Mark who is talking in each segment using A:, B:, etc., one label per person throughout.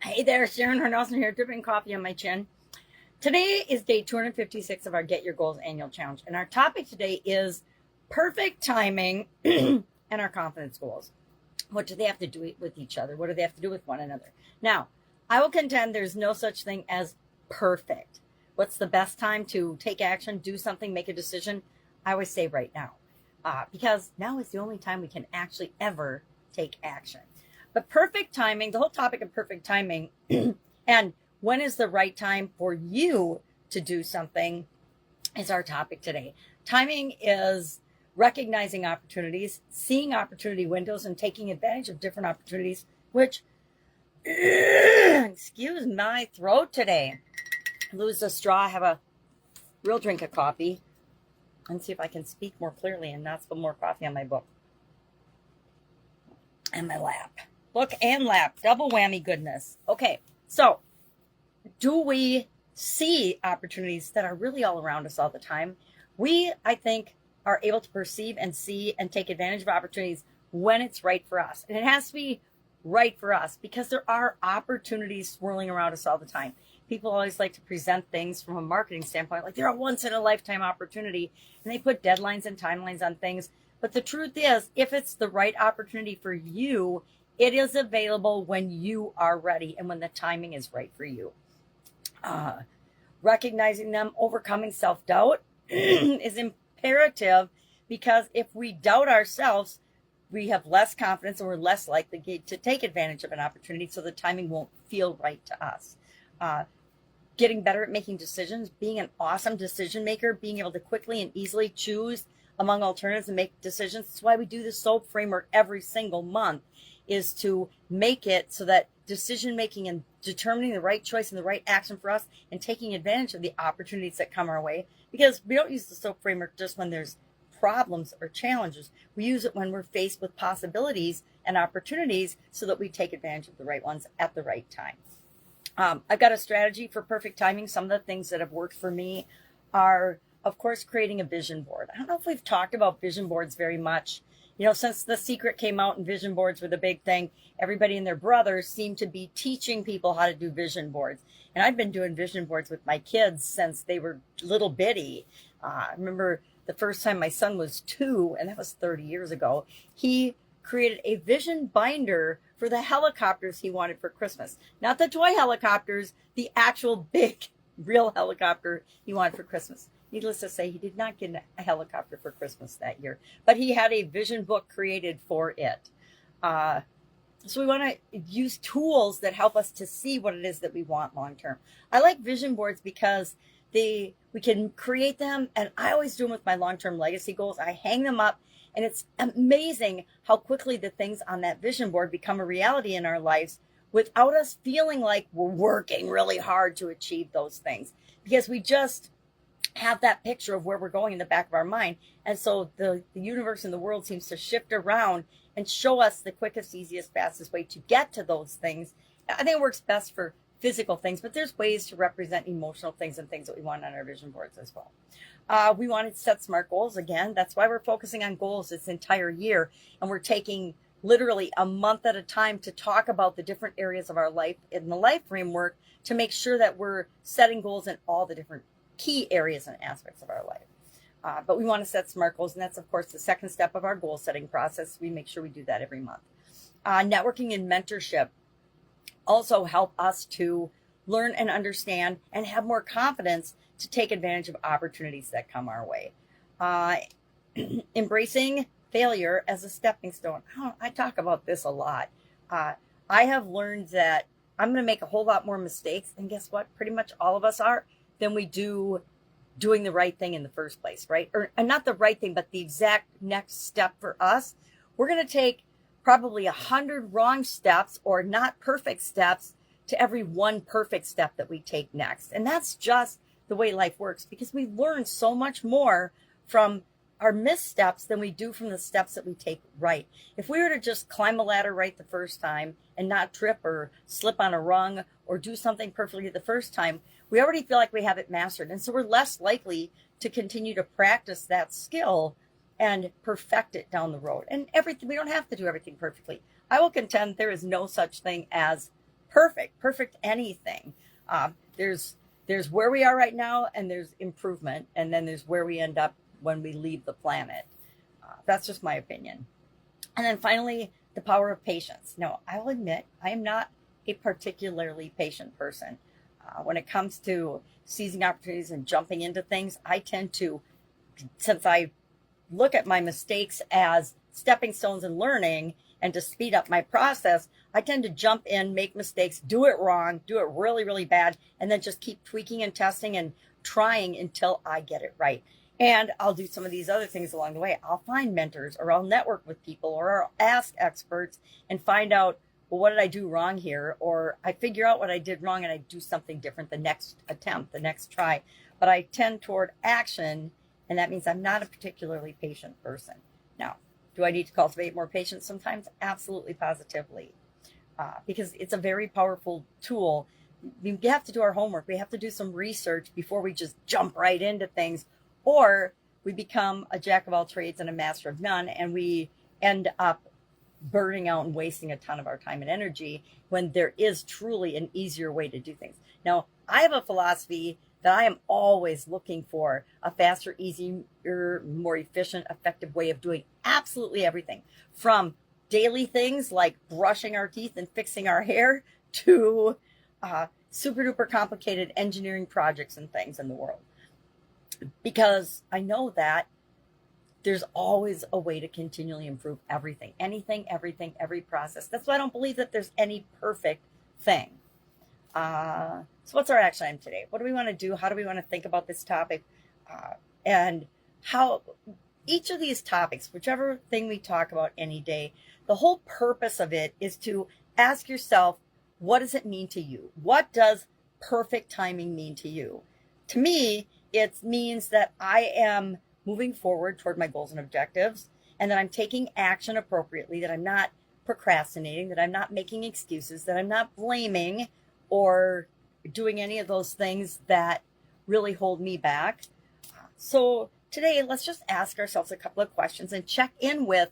A: Hey there, Sharon Horne-Ellstrom here, dripping coffee on my chin. Today is day 256 of our Get Your Goals annual challenge, and our topic today is perfect timing and our confidence goals. What do they have to do with each other? What do they have to do with one another? Now, I will contend there's no such thing as perfect. What's the best time to take action, do something, make a decision? I always say right now, because now is the only time we can actually ever take action. But perfect timing, the whole topic of perfect timing and when is the right time for you to do something is our topic today. Timing is recognizing opportunities, seeing opportunity windows, and taking advantage of different opportunities, which, excuse my throat today. Lose a straw, have a real drink of coffee, and see if I can speak more clearly and not spill more coffee on my book and my lap. Book and lap, double whammy goodness. Okay, so do we see opportunities that are really all around us all the time? We, I think, are able to perceive and see and take advantage of opportunities when it's right for us. And it has to be right for us because there are opportunities swirling around us all the time. People always like to present things from a marketing standpoint, like they're a once-in-a-lifetime opportunity, and they put deadlines and timelines on things. But the truth is, if it's the right opportunity for you, it is available when you are ready and when the timing is right for you. Recognizing them, overcoming self-doubt is imperative because if we doubt ourselves, we have less confidence and we're less likely to take advantage of an opportunity, so the timing won't feel right to us. Getting better at making decisions, being an awesome decision maker, being able to quickly and easily choose among alternatives and make decisions. That's why we do the SOAP framework every single month, is to make it so that decision making and determining the right choice and the right action for us and taking advantage of the opportunities that come our way. Because we don't use the SOAP framework just when there's problems or challenges. We use it when we're faced with possibilities and opportunities so that we take advantage of the right ones at the right time. I've got a strategy for perfect timing. Some of the things that have worked for me are, of course, creating a vision board. I don't know if we've talked about vision boards very much. You know, since The Secret came out and vision boards were the big thing, everybody and their brothers seem to be teaching people how to do vision boards. And I've been doing vision boards with my kids since they were little bitty. I remember the first time my son was 2, and that was 30 years ago, he created a vision binder for the helicopters he wanted for Christmas. Not the toy helicopters, the actual big, real helicopter he wanted for Christmas. Needless to say, he did not get a helicopter for Christmas that year, but he had a vision book created for it. So we want to use tools that help us to see what it is that we want long term. I like vision boards because we can create them, and I always do them with my long-term legacy goals. I hang them up, and it's amazing how quickly the things on that vision board become a reality in our lives without us feeling like we're working really hard to achieve those things, because we just have that picture of where we're going in the back of our mind. And so the universe and the world seems to shift around and show us the quickest, easiest, fastest way to get to those things. I think it works best for physical things, but there's ways to represent emotional things and things that we want on our vision boards as well. We wanted to set SMART goals again. That's why we're focusing on goals this entire year. And we're taking literally a month at a time to talk about the different areas of our life in the life framework to make sure that we're setting goals in all the different key areas and aspects of our life. But we want to set SMART goals, and that's, of course, the second step of our goal setting process. We make sure we do that every month. Networking and mentorship also help us to learn and understand and have more confidence to take advantage of opportunities that come our way. Embracing failure as a stepping stone. I talk about this a lot. I have learned that I'm going to make a whole lot more mistakes, and guess what? Pretty much all of us are, than we do doing the right thing in the first place, right? Or not the right thing, but the exact next step for us. We're going to take probably 100 wrong steps or not perfect steps to every one perfect step that we take next. And that's just the way life works, because we learn so much more from our missteps than we do from the steps that we take right. If we were to just climb a ladder right the first time and not trip or slip on a rung or do something perfectly the first time, we already feel like we have it mastered. And so we're less likely to continue to practice that skill and perfect it down the road. And everything, we don't have to do everything perfectly. I will contend there is no such thing as perfect anything. There's where we are right now, and there's improvement, and then there's where we end up when we leave the planet. That's just my opinion. And then finally, the power of patience. Now, I will admit, I am not a particularly patient person. When it comes to seizing opportunities and jumping into things, I tend to, since I look at my mistakes as stepping stones and learning and to speed up my process, I tend to jump in, make mistakes, do it wrong, do it really, really bad, and then just keep tweaking and testing and trying until I get it right. And I'll do some of these other things along the way. I'll find mentors, or I'll network with people, or I'll ask experts and find out, well, what did I do wrong here? Or I figure out what I did wrong and I do something different the next attempt, the next try. But I tend toward action, and that means I'm not a particularly patient person. Now, do I need to cultivate more patience sometimes? Absolutely, positively. Because it's a very powerful tool. We have to do our homework. We have to do some research before we just jump right into things. Or we become a jack of all trades and a master of none, and we end up burning out and wasting a ton of our time and energy when there is truly an easier way to do things. Now, I have a philosophy that I am always looking for a faster, easier, more efficient, effective way of doing absolutely everything, from daily things like brushing our teeth and fixing our hair to super duper complicated engineering projects and things in the world. Because I know that there's always a way to continually improve everything, anything, everything, every process. That's why I don't believe that there's any perfect thing. So what's our action item today? What do we want to do? How do we want to think about this topic? And how each of these topics, whichever thing we talk about any day, the whole purpose of it is to ask yourself, what does it mean to you? What does perfect timing mean to you? To me, it means that I am moving forward toward my goals and objectives, and that I'm taking action appropriately, that I'm not procrastinating, that I'm not making excuses, that I'm not blaming or doing any of those things that really hold me back. So today, let's just ask ourselves a couple of questions and check in with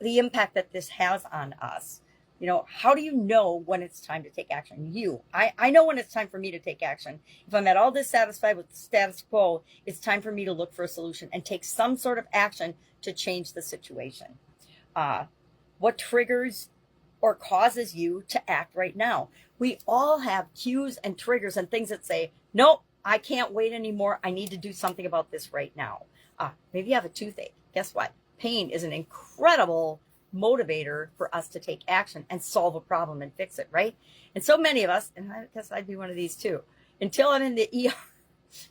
A: the impact that this has on us. You know, how do you know when it's time to take action? I know when it's time for me to take action. If I'm at all dissatisfied with the status quo, it's time for me to look for a solution and take some sort of action to change the situation. What triggers or causes you to act right now? We all have cues and triggers and things that say, nope, I can't wait anymore. I need to do something about this right now. Maybe you have a toothache. Guess what? Pain is an incredible motivator for us to take action and solve a problem and fix it, right? And so many of us, and I guess I'd be one of these too, until I'm in the ER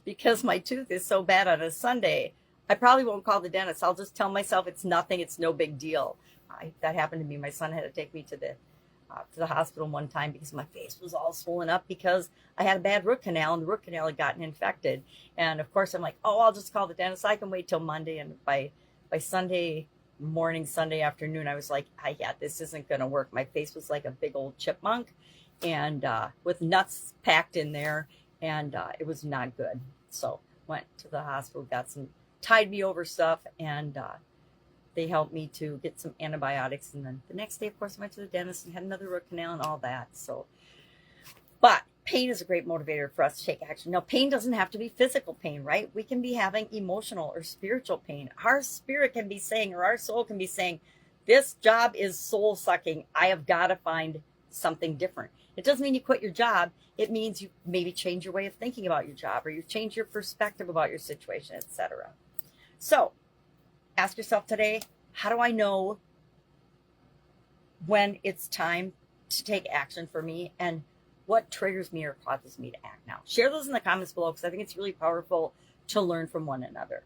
A: because my tooth is so bad on a Sunday, I probably won't call the dentist. I'll just tell myself it's nothing, it's no big deal. That happened to me. My son had to take me to the hospital one time because my face was all swollen up because I had a bad root canal, and the root canal had gotten infected. And of course I'm like, oh, I'll just call the dentist. I can wait till Monday. And by Sunday morning, Sunday afternoon, I was like, yeah, this isn't going to work. My face was like a big old chipmunk, and with nuts packed in there, and it was not good. So went to the hospital, got some tied me over stuff, and they helped me to get some antibiotics. And then the next day, of course, I went to the dentist and had another root canal and all that. So, but pain is a great motivator for us to take action. Now, pain doesn't have to be physical pain, right? We can be having emotional or spiritual pain. Our spirit can be saying, or our soul can be saying, this job is soul sucking. I have got to find something different. It doesn't mean you quit your job. It means you maybe change your way of thinking about your job, or you change your perspective about your situation, etc. So ask yourself today, how do I know when it's time to take action for me, and what triggers me or causes me to act now? Share those in the comments below, because I think it's really powerful to learn from one another.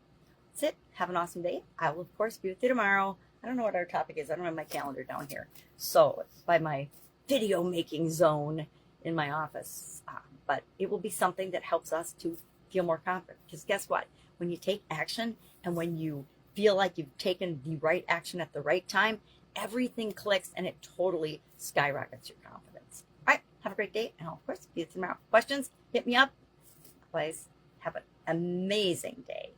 A: That's it. Have an awesome day. I will, of course, be with you tomorrow. I don't know what our topic is. I don't have my calendar down here. So it's by my video making zone in my office. But it will be something that helps us to feel more confident. Because guess what? When you take action, and when you feel like you've taken the right action at the right time, everything clicks and it totally skyrockets your confidence. All right, have a great day, and I'll, of course, see you tomorrow. Questions, hit me up. Otherwise, have an amazing day.